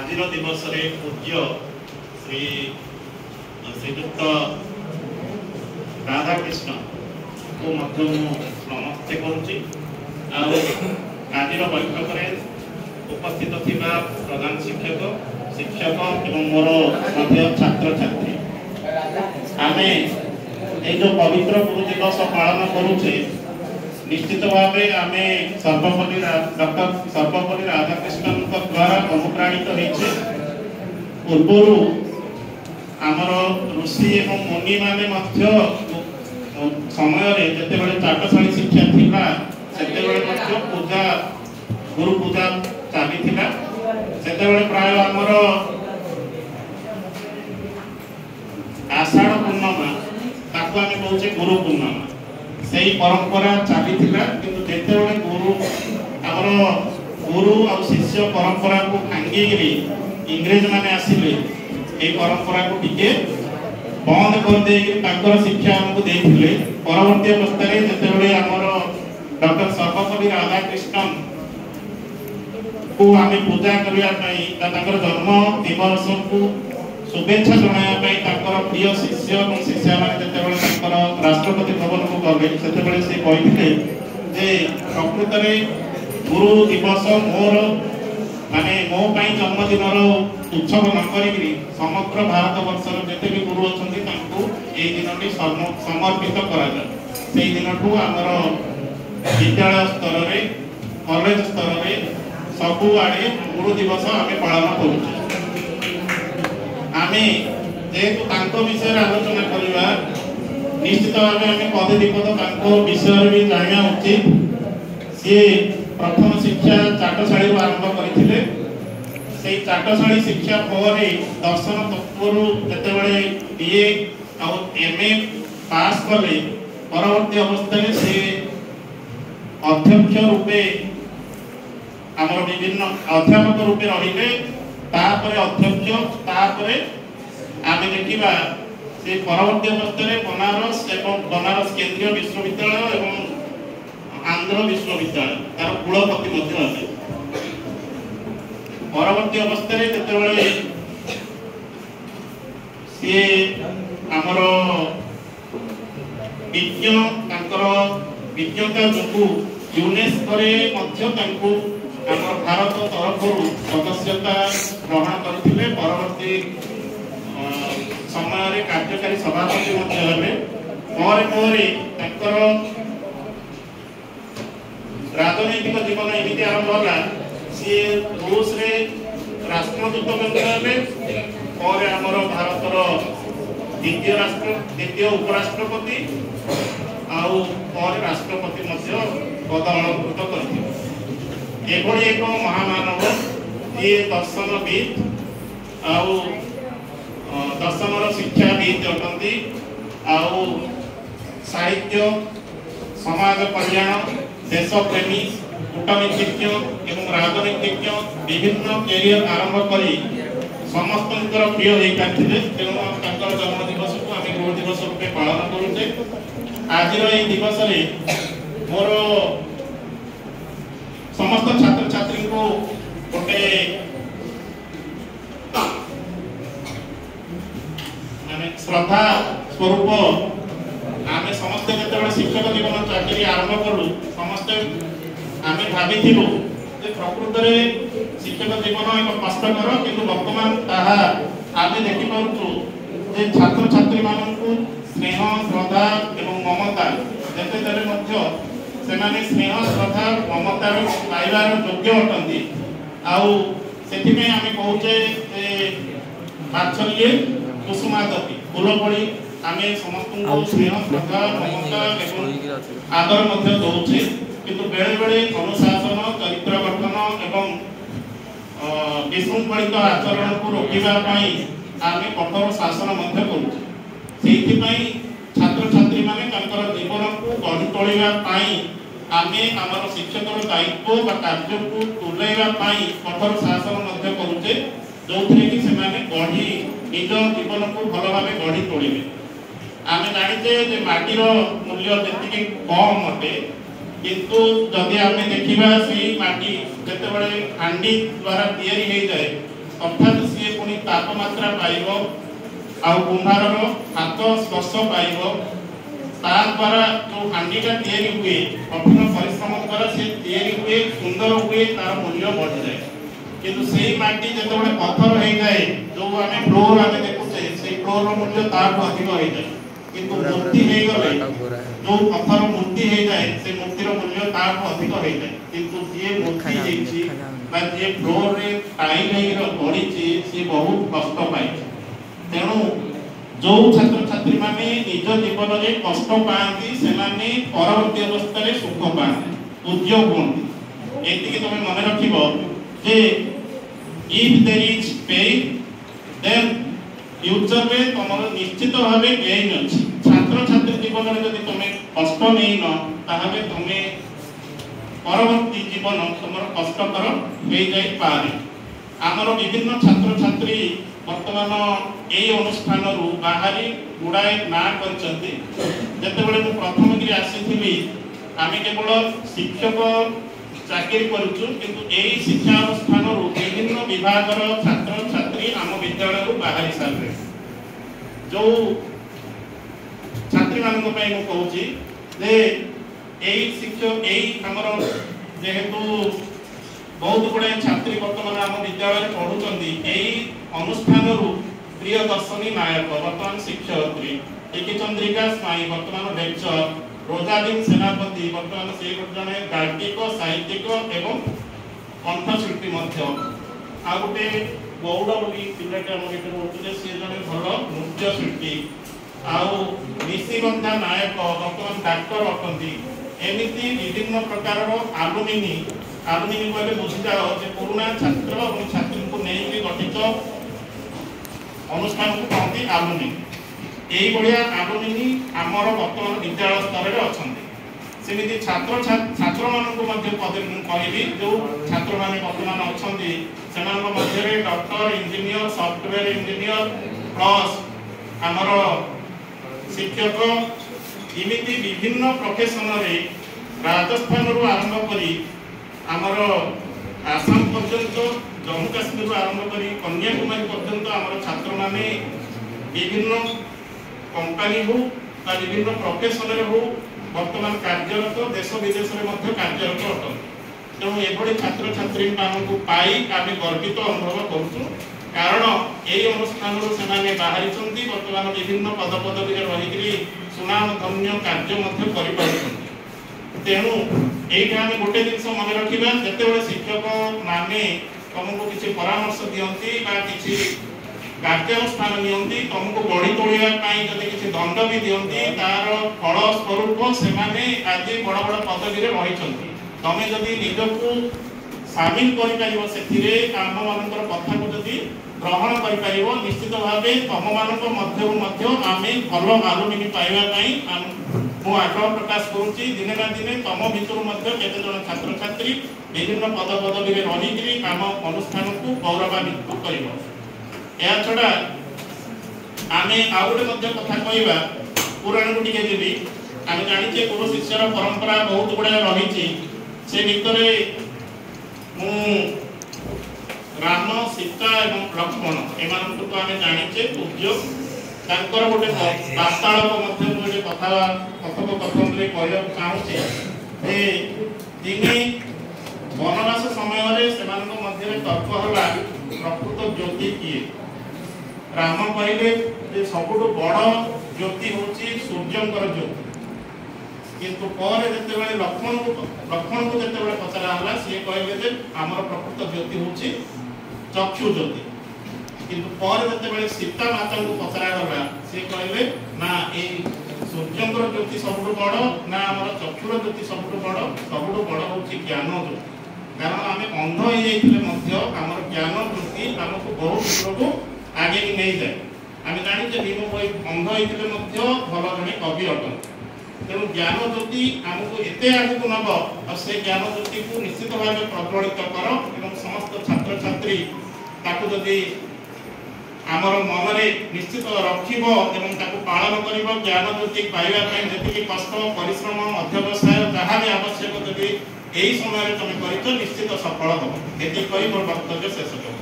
आज दिवस पूज्य श्री श्रीयुक्त राधाकृष्ण को नमस्ते करुच्ची। आज बैठक में उपस्थित थिबा प्रधान शिक्षक एवं मोर छात्र छात्री आमे ये जो पवित्र गुरु दिवस पालन करुचे निश्चित भाव आमे सर्वपल्ली डॉक्टर सर्वपल्ली राधाकृष्णन द्वारा अनुप्राणित होइछे। पूर्व आमर ऋषि एवं मुनि माने मध्य समय रे जते बळे चाटशाली शिक्षा थिला सेते बळे मध्य पूजा गुरु पूजा चाली थिला। सेते बळे प्राय आमर आषाढ़ पूर्णिमा ताको आमे कहूचे गुरु पूर्णिमा सही परंपरा चली किंतु जेते गुरु आमर गुरु और शिष्य परंपरा को भांगी इंग्रेज माने आसिले ए परंपरा को टिके बंद कर दे शिक्षा हमको देथिले। परवर्ती अवस्था रे जेते आमर डॉक्टर सर्वपल्ली राधाकृष्णन को आमे पूजा करिया पई ताकर जन्म दिवस को शुभेच्छा जनाया प्रिय शिष्य और शिष्या मैंने राष्ट्रपति भवन को गले से कहते जे प्रकृत में गुरु दिवस मोर माने मो जन्मदिन उत्सव न करी समग्र भारत वर्षर जिते भी गुरु अच्छा दिन समर्पित करा से दिन ठू आमर विद्यालय स्तर में कॉलेज स्तर में सबु आड़े गुरु दिवस आम पालन करुचे। आमे जेहेतु तांको विषय आलोचना करवा निश्चित भाव आम पदे विपद तांको विषय भी जाना उचित। सी प्रथम शिक्षा चाटशाली आरंभ करथिले। से चाटशाली शिक्षा पर दर्शन तत्व जेतेबेले बीए और एमए पास कले परवर्ती अवस्था से अध्यक्ष रूपे आमर विभिन्न अध्यापक रूपे रहिले। तापरे अध्यक्ष तापरे आमे देखिबा से परवर्ती अवस्था रे बनारस केंद्रीय विश्वविद्यालय एवं आंध्र विश्वविद्यालय तार कुलपति मध्य আছে। परवर्ती अवस्था रे जेतेबेले से आमर विज्ञता जो यूनेस्को रे मध्य तांको आमर भारत तरफ सदस्यता ग्रहण करथिले। परवर्ती समय कार्यकारी सभापति राजनैतिक जीवन एमती आरंभ होला। सी रूस रे राष्ट्रदूत पर आमर भारतर द्वितीय उपराष्ट्रपति और राष्ट्रपति पद अलंकृत करथिले। एभली एक महामानव ये दर्शनविद आउ दर्शनर शिक्षाविद अटंती आउ साहित्य समाज कल्याण देशप्रेमी कूटनीतिज्ञ एवं राजनीतिज्ञ विभिन्न कैरियर आरंभ करी समस्त प्रिय होते। तेणु जन्म दिवस को आम गुरु दिवस रूपे पालन करुचे। आज दिवस मोर समस्त छात्र छात्री को गोटे माने श्रद्धा स्वरूप आमे समस्त जेतेबेले शिक्षक जीवन चाकरी आरंभ करू समस्त आमे भाबिथिलु जे प्रकृत रे शिक्षक जीवन एक कष्टकर किंतु वर्तमान ताहा आमे देखि पाउछु जे छात्र छात्री माननकु स्नेह श्रद्धा एवं ममता जेते देले मध्य सेमाने स्नेह श्रद्धा ममतार पाइबार योग्य अटंती। आउ सेथिमे आमे कहूचे जे बात्सल्ये कुसुमादपि फूल पड़ी आमे समस्तଙ୍କୁ स्नेह श्रद्धा ममता एवं आदर मध्य दउचे किंतु बेले बेले अनुशासन चरित्र गठन एवं विशृंखलित आचरण को रोकिबा पई आमे कठोर शासन मध्य करूचे। सेहि पई छात्र छात्री माने तांकर जीवन को गढ़ी तोलिबा पई आमे आमर शिक्षकर दायित्व बा कार्य को तुलाइबा पई कठोर शासन मध्य करूचे जोथरे कि सेमाने गढ़ी निज जीवन को भल भाबे गढ़ी तोलिबे। आमे जानिते जे माटीर मूल्य जेतिके कम अटे किंतु जदि आमे देखिबा से माटी जेतेबेले हांडी द्वारा तैयारी हे जाए अर्थात सी पुणी तापमात्रा पाइब आउ कुम्हार हाथ स्पर्श पाइब ता द्वारा जो हांडीटा तैयारी हुए कठिन परिश्रम द्वारा से तैयारी हुए सुंदर हुए तार मूल्य बढ़ी जाए किंतु सेही माटी जेतेबेले पत्थर हो जाए जो आमे फ्लोर आमे देखुचे से फ्लोर रो मूल्य तार अधिक हो जाए किंतु मूर्ति हे गले जो पत्थर मूर्ति हे जाए से मूर्तिर मूल्य तार अधिक हो जाए किंतु जे मूर्ति हेछि बा जे फ्लोर रे टाइल हे रो पड़ीछि से बहुत कष्ट पाइ तेणु जो छात्र छात्री माने निज जीवन में कष्ट पाती से माने परवर्ती अवस्था रे सुख पाती पूज्य होती एतिके तमे मन रखिबो जे if there is pain then future में तमर निश्चित भावे गेन अछि छात्र छात्री जीवन में यदि तमे कष्ट नै न ताहाबे तमे परवर्ती जीवन तमर कष्टकर हो जाई पारे आमर विभिन्न छात्र छात्री वर्तमान यही अनुष्ठान बाहरी गुड़ाए ना करते प्रथम गिरी आसी आम केवल शिक्षक चाकरी करूँ किंतु यही शिक्षा अनुष्ठान विभिन्न विभाग छात्र छात्री आम विद्यालय बाहरी सारे जो छात्री मान कहूँ शिक्षक यही आमर जेहेतु बहुत गुड़े छात्री वर्तमान आम विद्यालय पढ़ुंट यही अनुष्ठान प्रिय दर्शनी नायक वर्तमान शिक्षयत्री एकी चंद्रिका स्वाई वर्तमान लेक्चर रोजादीन सेनापति वर्तमान से जड़े गायिक साहित्यिक एवं कंठशिल्पी आ गोटे गौड़ बोली पिलाटे रोचे सी जड़े भल नृत्यशिल्पी आउ निशिगंधा नायक वर्तमान डाक्टर अटंती एमती विभिन्न प्रकार आलुमिनी आलुमिनी कहले बुझी जाओ जे पुराना छात्र और छात्री को नहीं गठित अनुष्ठान को कहते आलुमिनी यही भाया आलुमिनी आमर वर्तमान विद्यालय स्तर में अच्छा सेमती छात्र छात्र मानक कहबी जो छात्र मैंने वर्तमान अच्छा से doctor engineer software engineer plus आमर शिक्षक इमिति विभिन्न प्रोफेशन रे राजस्थान रु आरंभ करी आमर आसाम पर्यंत जम्मू काश्मीर आरंभ करी कन्याकुमारी पर्यंत आमर छात्र माने विभिन्न कंपनी हो विभिन्न प्रोफेशन हो वर्तमान कार्यरत देश विदेश में कार्यरत अटन तेणु एभली छात्र छात्री मानू पाई आम गर्वित अनुभव करूँ कारण यही अनुष्ठान से बाहरी वर्तमान विभिन्न पद पदवी रही सुनाम धन्य कार्य तेणु यही आम गोटे जिन मन रखा जिते शिक्षक माने तुमको किसी परामर्श दिखती कि कार्यानुष्ठान नियंती तुमको गढ़ी तोड़ाई जब किसी दंड भी दिखती तार फल स्वरूप से आज बड़ बड़ पदवी रही तमें जदि निजक सामिल कर आम मान कथा को जदि ग्रहण कर निश्चित भाव तुम मान आम भल आलुमिनी पाइबापी मु आग्रह प्रकाश करुच्ची दिने ना दिने तुम भितर केते जन छात्र छात्री विभिन्न पद पदवी रही आम अनुष्ठान को गौरवान्वित कर छड़ा आम आउ गोटे कथा कहवा पुराण को टे जी आम जाचे गुरु शिष्यर परंपरा बहुत गुड़ा रही से भितर राम सीता एवं लक्ष्मण एम तो आम जाचे पूज्य तांकर गोटे वार्तालाप गोटे कथा कथोपकथन कहना चाहूँचे दिने वनवास समय से तर्क है प्रकृत ज्योति किए राम कहले सबुठ बड़ ज्योति हूँ सूर्यंकर ज्योति किंतु पर जिते लक्ष्मण को जिते पचरा सी कहले आमर प्रकृत ज्योति हूँ चक्षु ज्योति किंतु पर जिते सीता माता को पचरा सी कहले ना सूर्यंकर ज्योति सबुठ बड़ ना आमर चक्षुर ज्योति सबुठ बड़ हूँ ज्ञान ज्योति कारण आम अंध हो आमर ज्ञान वृत्ति आमको बहुत दूर आगे नहीं जाए आम जाने भीम अंध होते भल जड़े कवि अटन तेणु ज्ञान ज्योति आमको एत आगे नब और से ज्ञान ज्योति को निश्चित भाव प्रज्वलित कर एवं समस्त छात्र छात्री जदि आमर मन में निश्चित रखिब पालन कर ज्ञान ज्योति पाइबापी जी कष्ट परिश्रम अध्यवसाय जहाँ भी आवश्यक जदि यही समय तुम कर निश्चित सफल हम ये मोर वक्तव्य शेष कर।